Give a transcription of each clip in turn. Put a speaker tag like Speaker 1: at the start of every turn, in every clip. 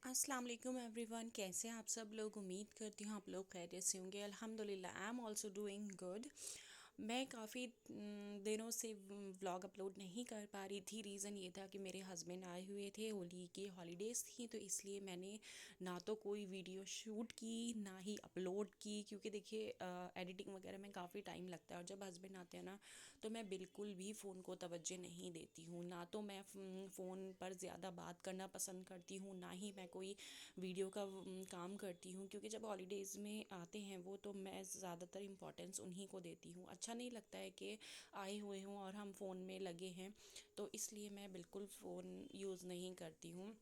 Speaker 1: अस्सलाम वालेकुम एवरीवन, कैसे हैं आप सब लोग। उम्मीद करती हूँ आप लोग खैरियत से होंगे। अल्हम्दुलिल्लाह I am also doing good. मैं काफ़ी दिनों से व्लॉग अपलोड नहीं कर पा रही थी। रीज़न ये था कि मेरे हस्बैंड आए हुए थे, होली की हॉलीडेज़ थी, तो इसलिए मैंने ना तो कोई वीडियो शूट की ना ही अपलोड की, क्योंकि देखिए एडिटिंग वगैरह में काफ़ी टाइम लगता है और जब हस्बैंड आते हैं ना तो मैं बिल्कुल भी फ़ोन को तवज्जो नहीं देती हूँ। ना तो मैं फ़ोन पर ज़्यादा बात करना पसंद करती हूँ, ना ही मैं कोई वीडियो का काम करती हूँ, क्योंकि जब हॉलीडेज़ में आते हैं वो तो मैं ज़्यादातर इम्पोर्टेंस उन्हीं को देती हूँ। अच्छा नहीं लगता है कि आए हुए हों और हम फ़ोन में लगे हैं, तो इसलिए मैं बिल्कुल फ़ोन यूज़ नहीं करती हूँ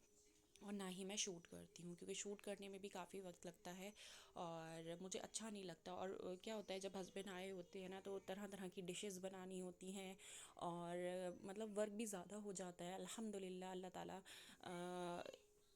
Speaker 1: और ना ही मैं शूट करती हूँ, क्योंकि शूट करने में भी काफ़ी वक्त लगता है और मुझे अच्छा नहीं लगता। और क्या होता है, जब हस्बैंड आए होते हैं ना तो तरह तरह की डिशेस बनानी होती हैं और मतलब वर्क भी ज़्यादा हो जाता है। अल्हम्दुलिल्लाह अल्लाह ताला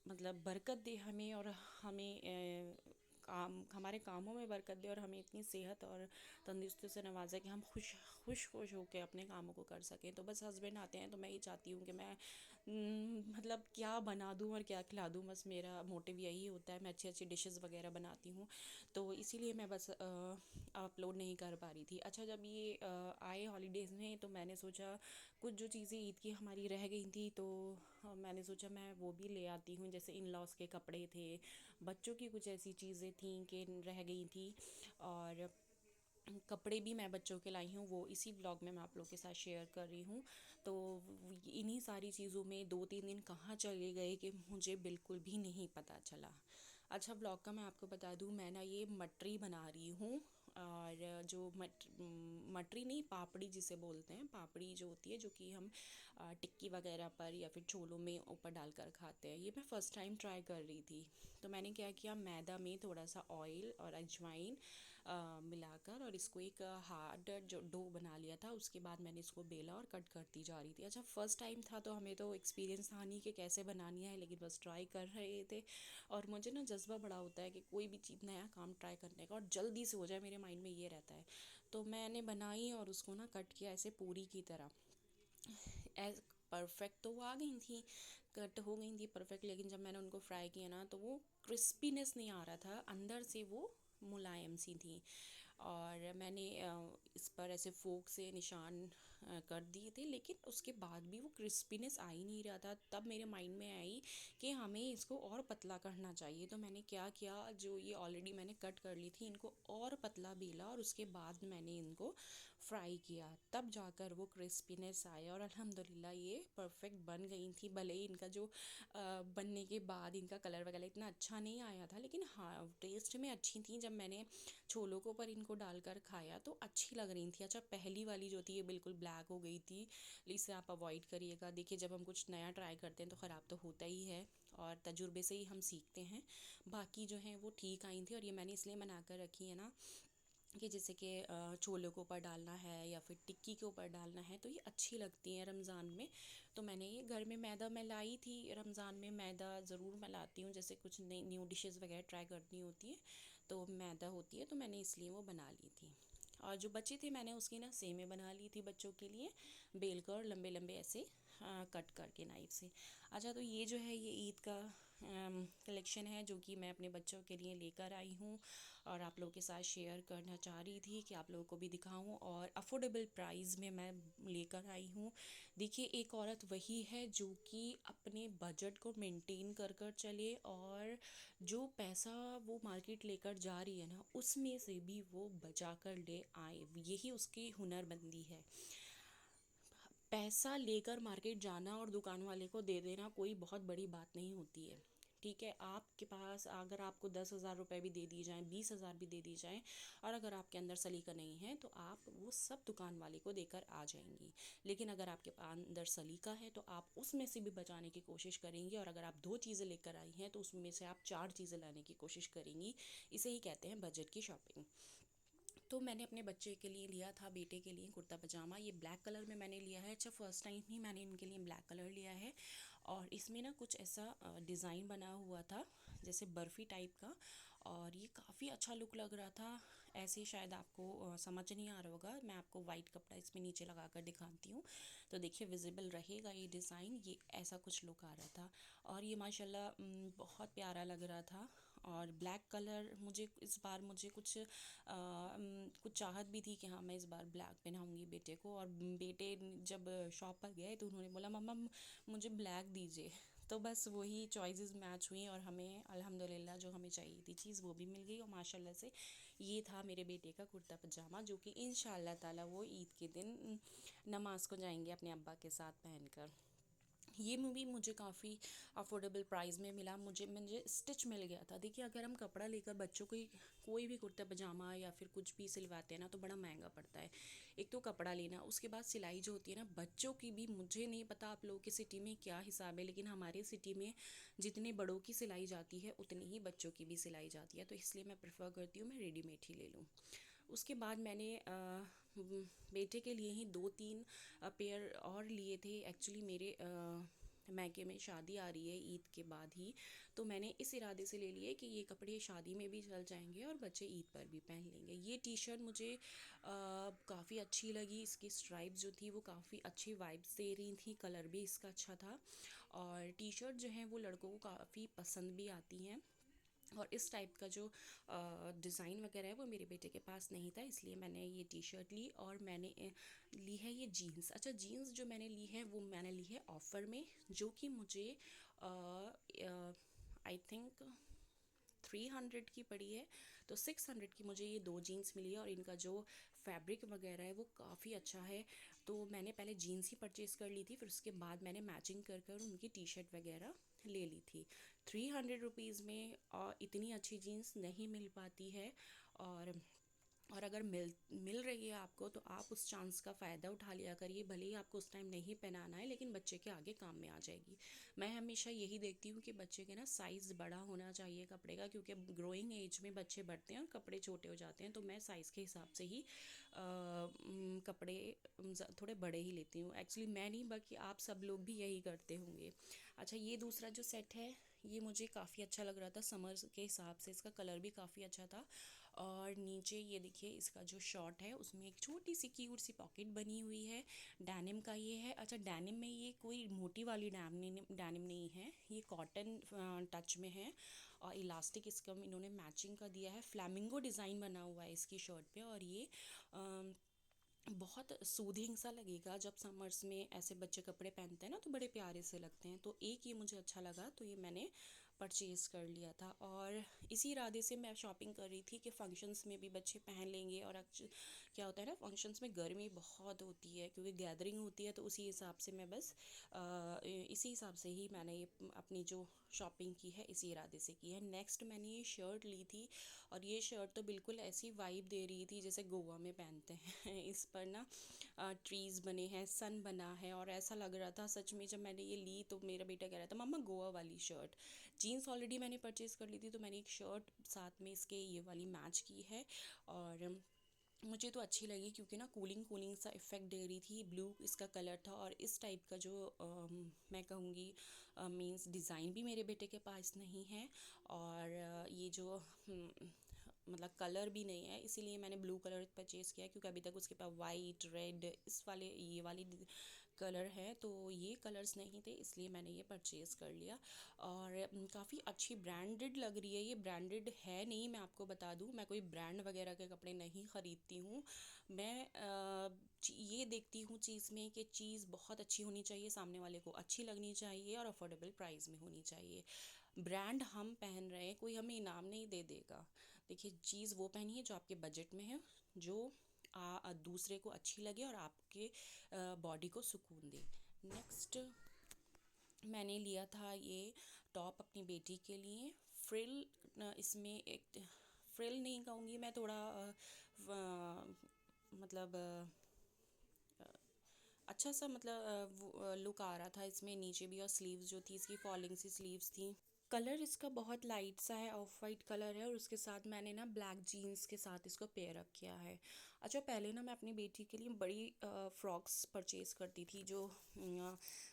Speaker 1: मतलब बरकत दे हमें और हमें काम हमारे कामों में बरकत दे और हमें इतनी सेहत और तंदुरुस्ती से नवाज़े कि हम खुश होकर अपने कामों को कर सकें। तो बस हस्बैंड आते हैं तो मैं ये चाहती हूँ कि मैं मतलब क्या बना दूँ और क्या खिला दूँ, बस मेरा मोटिव यही होता है। मैं अच्छी अच्छी डिशेस वगैरह बनाती हूँ, तो इसीलिए मैं बस अपलोड नहीं कर पा रही थी। अच्छा, जब ये आए हॉलीडेज़ में तो मैंने सोचा कुछ जो चीज़ें ईद की हमारी रह गई थी, तो मैंने सोचा मैं वो भी ले आती हूँ। जैसे इन लॉस के कपड़े थे, बच्चों की कुछ ऐसी चीज़ें थी कि रह गई थी, और कपड़े भी मैं बच्चों के लाई हूँ, वो इसी व्लॉग में मैं आप लोगों के साथ शेयर कर रही हूँ। तो इन्हीं सारी चीज़ों में 2-3 दिन कहाँ चले गए कि मुझे बिल्कुल भी नहीं पता चला। अच्छा, व्लॉग का मैं आपको बता दूँ, मैं ना ये मटरी बना रही हूँ। और जो मटरी नहीं, पापड़ी जिसे बोलते हैं, पापड़ी जो होती है जो कि हम टिक्की वगैरह पर या फिर छोलों में ऊपर डालकर खाते हैं, ये मैं फ़र्स्ट टाइम ट्राई कर रही थी। तो मैंने क्या किया, मैदा में थोड़ा सा ऑयल और अजवाइन मिलाकर और इसको एक हार्ड जो डो बना लिया था। उसके बाद मैंने इसको बेला और कट करती जा रही थी। अच्छा, फ़र्स्ट टाइम था तो हमें तो एक्सपीरियंस था नहीं कि कैसे बनानी है, लेकिन बस ट्राई कर रहे थे। और मुझे ना जज्बा बड़ा होता है कि कोई भी चीज़ नया काम ट्राई करने का और जल्दी से हो जाए, मेरे माइंड में ये रहता है। तो मैंने बनाई और उसको ना कट किया ऐसे पूरी की तरह। एज परफेक्ट तो वो आ गई थी, कट हो गई थी परफेक्ट, लेकिन जब मैंने उनको फ्राई किया ना तो वो क्रिस्पीनेस नहीं आ रहा था, अंदर से वो मुलायम सी थी। और मैंने इस पर ऐसे फोक से निशान कर दिए थे, लेकिन उसके बाद भी वो क्रिस्पीनेस आ ही नहीं रहा था। तब मेरे माइंड में आई कि हमें इसको और पतला करना चाहिए। तो मैंने क्या किया, जो ये ऑलरेडी मैंने कट कर ली थी इनको और पतला बेला और उसके बाद मैंने इनको फ्राई किया, तब जाकर वो क्रिस्पीनेस आया और अल्हम्दुलिल्लाह ये परफेक्ट बन गई थी। भले ही इनका जो बनने के बाद इनका कलर वगैरह इतना अच्छा नहीं आया था, लेकिन हाँ टेस्ट में अच्छी थी। जब मैंने छोलों को पर इनको डालकर खाया तो अच्छी लग रही थी। अच्छा, पहली वाली जो थी ये बिल्कुल ब्लैक हो गई थी, इसे आप अवॉइड करिएगा। देखिए, जब हम कुछ नया ट्राई करते हैं तो ख़राब तो होता ही है और तजुर्बे से ही हम सीखते हैं। बाकी जो हैं वो ठीक आई थी, और ये मैंने इसलिए बना कर रखी है ना कि जैसे कि छोले के ऊपर डालना है या फिर टिक्की के ऊपर डालना है तो ये अच्छी लगती हैं रमज़ान में। तो मैंने ये घर में मैदा मैं लाई थी, रमज़ान में मैदा ज़रूर मैं लाती हूँ, जैसे कुछ नई न्यू डिशेस वगैरह ट्राई करनी होती है तो मैदा होती है, तो मैंने इसलिए वो बना ली थी। और जो बची थी मैंने उसकी ना सेमें बना ली थी बच्चों के लिए, बेल कर लंबे लंबे ऐसे कट करके नाइफ से। अच्छा, तो ये जो है ये ईद का कलेक्शन है जो कि मैं अपने बच्चों के लिए लेकर आई हूँ और आप लोगों के साथ शेयर करना चाह रही थी कि आप लोगों को भी दिखाऊं, और अफोर्डेबल प्राइस में मैं लेकर आई हूँ। देखिए, एक औरत वही है जो कि अपने बजट को मेंटेन कर कर चले और जो पैसा वो मार्केट लेकर जा रही है ना उसमें से भी वो बचा कर ले आए, यही उसकी हुनरमंदी है। पैसा लेकर मार्केट जाना और दुकान वाले को दे देना कोई बहुत बड़ी बात नहीं होती है। ठीक है, आपके पास अगर आपको 10,000 रुपये भी दे दिए जाएँ, 20,000 भी दे दिए जाएँ, और अगर आपके अंदर सलीका नहीं है तो आप वो सब दुकान वाले को देकर आ जाएंगी। लेकिन अगर आपके अंदर सलीका है तो आप उसमें से भी बचाने की कोशिश करेंगी, और अगर आप 2 चीज़ें लेकर आई हैं तो उसमें से आप 4 चीज़ें लाने की कोशिश करेंगी। इसे ही कहते हैं बजट की शॉपिंग। तो मैंने अपने बच्चे के लिए लिया था, बेटे के लिए कुर्ता पजामा, ये ब्लैक कलर में मैंने लिया है। अच्छा, फ़र्स्ट टाइम ही मैंने इनके लिए ब्लैक कलर लिया है, और इसमें ना कुछ ऐसा डिज़ाइन बना हुआ था जैसे बर्फ़ी टाइप का, और ये काफ़ी अच्छा लुक लग रहा था। ऐसे शायद आपको समझ नहीं आ रहा होगा, मैं आपको वाइट कपड़ा इसमें नीचे लगा कर दिखाती हूँ। तो देखिए विजिबल रहेगा ये डिज़ाइन, ये ऐसा कुछ लुक आ रहा था। और ये माशाल्लाह बहुत प्यारा लग रहा था। और ब्लैक कलर मुझे इस बार मुझे कुछ चाहत भी थी कि हाँ मैं इस बार ब्लैक पहनाऊँगी बेटे को। और बेटे जब शॉप पर गए तो उन्होंने बोला मम्मा मुझे ब्लैक दीजिए। तो बस वही चॉइसेस मैच हुई और हमें अल्हम्दुलिल्लाह जो हमें चाहिए थी चीज़ वो भी मिल गई। और माशाल्लाह से ये था मेरे बेटे का कुर्ता पजामा, जो कि इंशाल्लाह ताला वो ईद के दिन नमाज को जाएंगे अपने अब्बा के साथ पहनकर। ये मूवी मुझे काफ़ी अफोर्डेबल प्राइस में मिला, मुझे स्टिच मिल गया था। देखिए अगर हम कपड़ा लेकर बच्चों को कोई भी कुर्ता पजामा या फिर कुछ भी सिलवाते हैं ना तो बड़ा महंगा पड़ता है। एक तो कपड़ा लेना, उसके बाद सिलाई जो होती है ना बच्चों की भी, मुझे नहीं पता आप लोगों की सिटी में क्या हिसाब है, लेकिन हमारे सिटी में जितने बड़ों की सिलाई जाती है उतनी ही बच्चों की भी सिलाई जाती है। तो इसलिए मैं प्रेफर करती हूँ मैं रेडीमेड ही ले लूँ। उसके बाद मैंने बेटे के लिए ही 2-3 पेयर और लिए थे। एक्चुअली मेरे मायके में शादी आ रही है ईद के बाद ही, तो मैंने इस इरादे से ले लिए कि ये कपड़े शादी में भी चल जाएंगे और बच्चे ईद पर भी पहन लेंगे। ये टी शर्ट मुझे काफ़ी अच्छी लगी, इसकी स्ट्राइप जो थी वो काफ़ी अच्छी वाइब्स दे रही थी, कलर भी इसका अच्छा था। और टी शर्ट जो है वो लड़कों को काफ़ी पसंद भी आती हैं। और इस टाइप का जो डिज़ाइन वगैरह है वो मेरे बेटे के पास नहीं था, इसलिए मैंने ये टी शर्ट ली। और मैंने ली है ये जीन्स। अच्छा जीन्स जो मैंने ली है वो मैंने ली है ऑफ़र में, जो कि मुझे आई थिंक 300 की पड़ी है। तो 600 की मुझे ये दो जीन्स मिली है और इनका जो फैब्रिक वगैरह है वो काफ़ी अच्छा है। तो मैंने पहले जीन्स ही परचेज़ कर ली थी, फिर उसके बाद मैंने मैचिंग कर कर उनकी टी शर्ट वगैरह ले ली थी। 300 रुपीज़ में इतनी अच्छी जीन्स नहीं मिल पाती है। और और अगर मिल रही है आपको तो आप उस चांस का फ़ायदा उठा लिया करिए, भले ही आपको उस टाइम नहीं पहनाना है लेकिन बच्चे के आगे काम में आ जाएगी। मैं हमेशा यही देखती हूँ कि बच्चे के ना साइज़ बड़ा होना चाहिए कपड़े का, क्योंकि अब ग्रोइंग एज में बच्चे बढ़ते हैं और कपड़े छोटे हो जाते हैं। तो मैं साइज़ के हिसाब से ही कपड़े थोड़े बड़े ही लेती हूँ। एक्चुअली मैं नहीं बल्कि आप सब लोग भी यही करते होंगे। अच्छा ये दूसरा जो सेट है ये मुझे काफ़ी अच्छा लग रहा था, समर के हिसाब से इसका कलर भी काफ़ी अच्छा था। और नीचे ये देखिए इसका जो शॉर्ट है उसमें एक छोटी सी क्यूट सी पॉकेट बनी हुई है, डैनिम का ये है। अच्छा डैनिम में ये कोई मोटी वाली डैनिम नहीं है, ये कॉटन टच में है। और इलास्टिक इसका इन्होंने मैचिंग का दिया है, फ्लैमिंगो डिज़ाइन बना हुआ है इसकी शर्ट पे। और ये बहुत सूदिंग सा लगेगा जब समर्स में ऐसे बच्चे कपड़े पहनते हैं ना तो बड़े प्यारे से लगते हैं। तो एक ये मुझे अच्छा लगा तो ये मैंने परचेज़ कर लिया था। और इसी इरादे से मैं शॉपिंग कर रही थी कि फ़ंक्शंस में भी बच्चे पहन लेंगे। और क्या होता है ना फंक्शंस में गर्मी बहुत होती है क्योंकि गैदरिंग होती है, तो उसी हिसाब से मैं बस इसी हिसाब से ही मैंने ये अपनी जो शॉपिंग की है इसी इरादे से की है। नेक्स्ट मैंने ये शर्ट ली थी और ये शर्ट तो बिल्कुल ऐसी वाइब दे रही थी जैसे गोवा में पहनते हैं। इस पर ना ट्रीज़ बने हैं, सन बना है और ऐसा लग रहा था सच में। जब मैंने ये ली तो मेरा बेटा कह रहा था मम्मा गोवा वाली शर्ट। जीन्स ऑलरेडी मैंने परचेज़ कर ली थी तो मैंने एक शर्ट साथ में इसके ये वाली मैच की है। और मुझे तो अच्छी लगी क्योंकि ना कूलिंग कूलिंग सा इफ़ेक्ट दे रही थी, ब्लू इसका कलर था। और इस टाइप का जो मैं कहूँगी मींस डिज़ाइन भी मेरे बेटे के पास नहीं है। और ये जो मतलब कलर भी नहीं है, इसीलिए मैंने ब्लू कलर परचेज़ किया क्योंकि अभी तक उसके पास वाइट रेड इस वाले ये वाली कलर है, तो ये कलर्स नहीं थे इसलिए मैंने ये परचेज़ कर लिया। और काफ़ी अच्छी ब्रांडेड लग रही है, ये ब्रांडेड है नहीं, मैं आपको बता दूं मैं कोई ब्रांड वगैरह के कपड़े नहीं ख़रीदती हूँ। मैं ये देखती हूँ चीज़ में कि चीज़ बहुत अच्छी होनी चाहिए, सामने वाले को अच्छी लगनी चाहिए और अफोर्डेबल प्राइस में होनी चाहिए। ब्रांड हम पहन रहे हैं, कोई हमें इनाम नहीं दे देगा। देखिए चीज़ वो पहनिए जो आपके बजट में है, जो दूसरे को अच्छी लगे और आपके बॉडी को सुकून दे। नेक्स्ट मैंने लिया था ये टॉप अपनी बेटी के लिए। फ्रिल इसमें एक फ्रिल नहीं कहूँगी मैं, थोड़ा मतलब अच्छा सा मतलब लुक आ रहा था इसमें नीचे भी। और स्लीव्स जो थी इसकी फॉलिंग सी स्लीव्स थी। कलर इसका बहुत लाइट सा है, ऑफ वाइट कलर है, और उसके साथ मैंने ना ब्लैक जीन्स के साथ इसको पेयर अप किया है। अच्छा, पहले ना मैं अपनी बेटी के लिए बड़ी फ़्रॉक्स परचेज़ करती थी, जो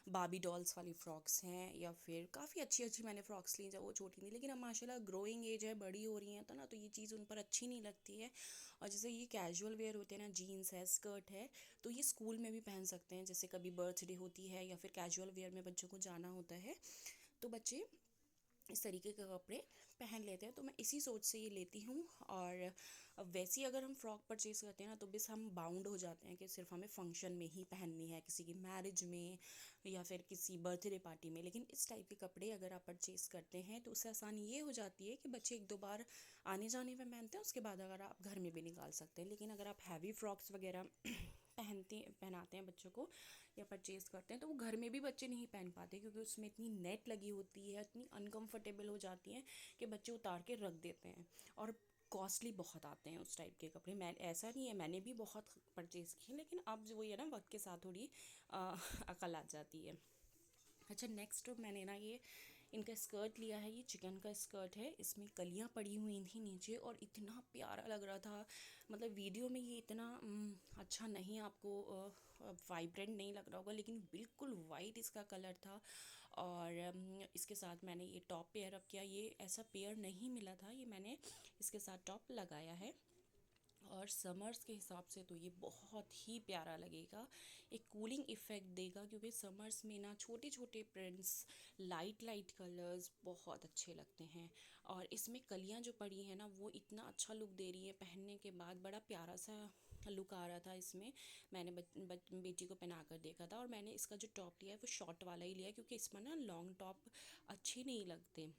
Speaker 1: बाबी डॉल्स वाली फ़्रॉक्स हैं, या फिर काफ़ी अच्छी अच्छी मैंने फ़्रॉक्स ली जब वो छोटी थी। लेकिन अब माशाल्लाह ग्रोइंग एज है, बड़ी हो रही हैं, तो ना तो ये चीज़ उन पर अच्छी नहीं लगती है। और जैसे ये कैजुअल वेयर होते हैं ना, जीन्स है, स्कर्ट है, तो ये स्कूल में भी पहन सकते हैं। जैसे कभी बर्थडे होती है या फिर कैजुअल वेयर में बच्चों को जाना होता है, तो बच्चे इस तरीके के कपड़े पहन लेते हैं। तो मैं इसी सोच से ये लेती हूँ। और वैसे ही अगर हम फ्रॉक परचेज़ करते हैं ना, तो बस हम बाउंड हो जाते हैं कि सिर्फ हमें फंक्शन में ही पहननी है, किसी की मैरिज में या फिर किसी बर्थडे पार्टी में। लेकिन इस टाइप के कपड़े अगर आप परचेज़ करते हैं तो उससे आसानी ये हो जाती है कि बच्चे एक दो बार आने जाने में पहनते हैं, उसके बाद अगर आप घर में भी निकाल सकते हैं। लेकिन अगर आप हैवी फ्रॉक्स वगैरह पहनाते हैं बच्चों को या परचेज़ करते हैं, तो वो घर में भी बच्चे नहीं पहन पाते, क्योंकि उसमें इतनी नेट लगी होती है, इतनी अनकंफर्टेबल हो जाती हैं कि बच्चे उतार के रख देते हैं। और कॉस्टली बहुत आते हैं उस टाइप के कपड़े। मैं, ऐसा नहीं है, मैंने भी बहुत परचेज़ किए, लेकिन अब जो ये ना वक्त के साथ थोड़ी अकल आ जाती है। अच्छा, नेक्स्ट मैंने ना ये इनका स्कर्ट लिया है। ये चिकन का स्कर्ट है, इसमें कलियां पड़ी हुई थी नीचे, और इतना प्यारा लग रहा था। मतलब वीडियो में ये इतना अच्छा नहीं, आपको वाइब्रेंट नहीं लग रहा होगा, लेकिन बिल्कुल वाइट इसका कलर था। और इसके साथ मैंने ये टॉप पेयर अप किया। ये ऐसा पेयर नहीं मिला था, ये मैंने इसके साथ टॉप लगाया है। और समर्स के हिसाब से तो ये बहुत ही प्यारा लगेगा, एक कूलिंग इफ़ेक्ट देगा, क्योंकि समर्स में ना छोटे छोटे प्रिंट्स, लाइट लाइट कलर्स बहुत अच्छे लगते हैं। और इसमें कलियां जो पड़ी हैं ना, वो इतना अच्छा लुक दे रही है, पहनने के बाद बड़ा प्यारा सा लुक आ रहा था इसमें। मैंने बेटी को पहना कर देखा था, और मैंने इसका जो टॉप लिया है वो शॉर्ट वाला ही लिया है, क्योंकि इसमें ना लॉन्ग टॉप अच्छे नहीं लगते,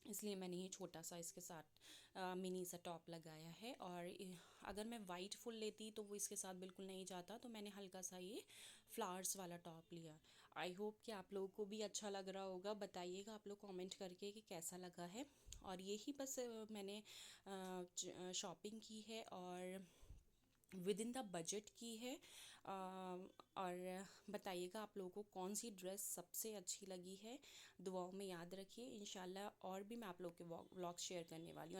Speaker 1: इसलिए मैंने ये छोटा सा इसके साथ मिनी सा टॉप लगाया है। और अगर मैं वाइट फुल लेती तो वो इसके साथ बिल्कुल नहीं जाता, तो मैंने हल्का सा ये फ्लावर्स वाला टॉप लिया। आई होप कि आप लोगों को भी अच्छा लग रहा होगा। बताइएगा आप लोग कमेंट करके कि कैसा लगा है। और यही बस मैंने शॉपिंग की है, और विद इन द बजट की है। और बताइएगा आप लोगों को कौन सी ड्रेस सबसे अच्छी लगी है। दुआओं में याद रखिए। इंशाल्लाह और भी मैं आप लोग के व्लॉग शेयर करने वाली हूँ।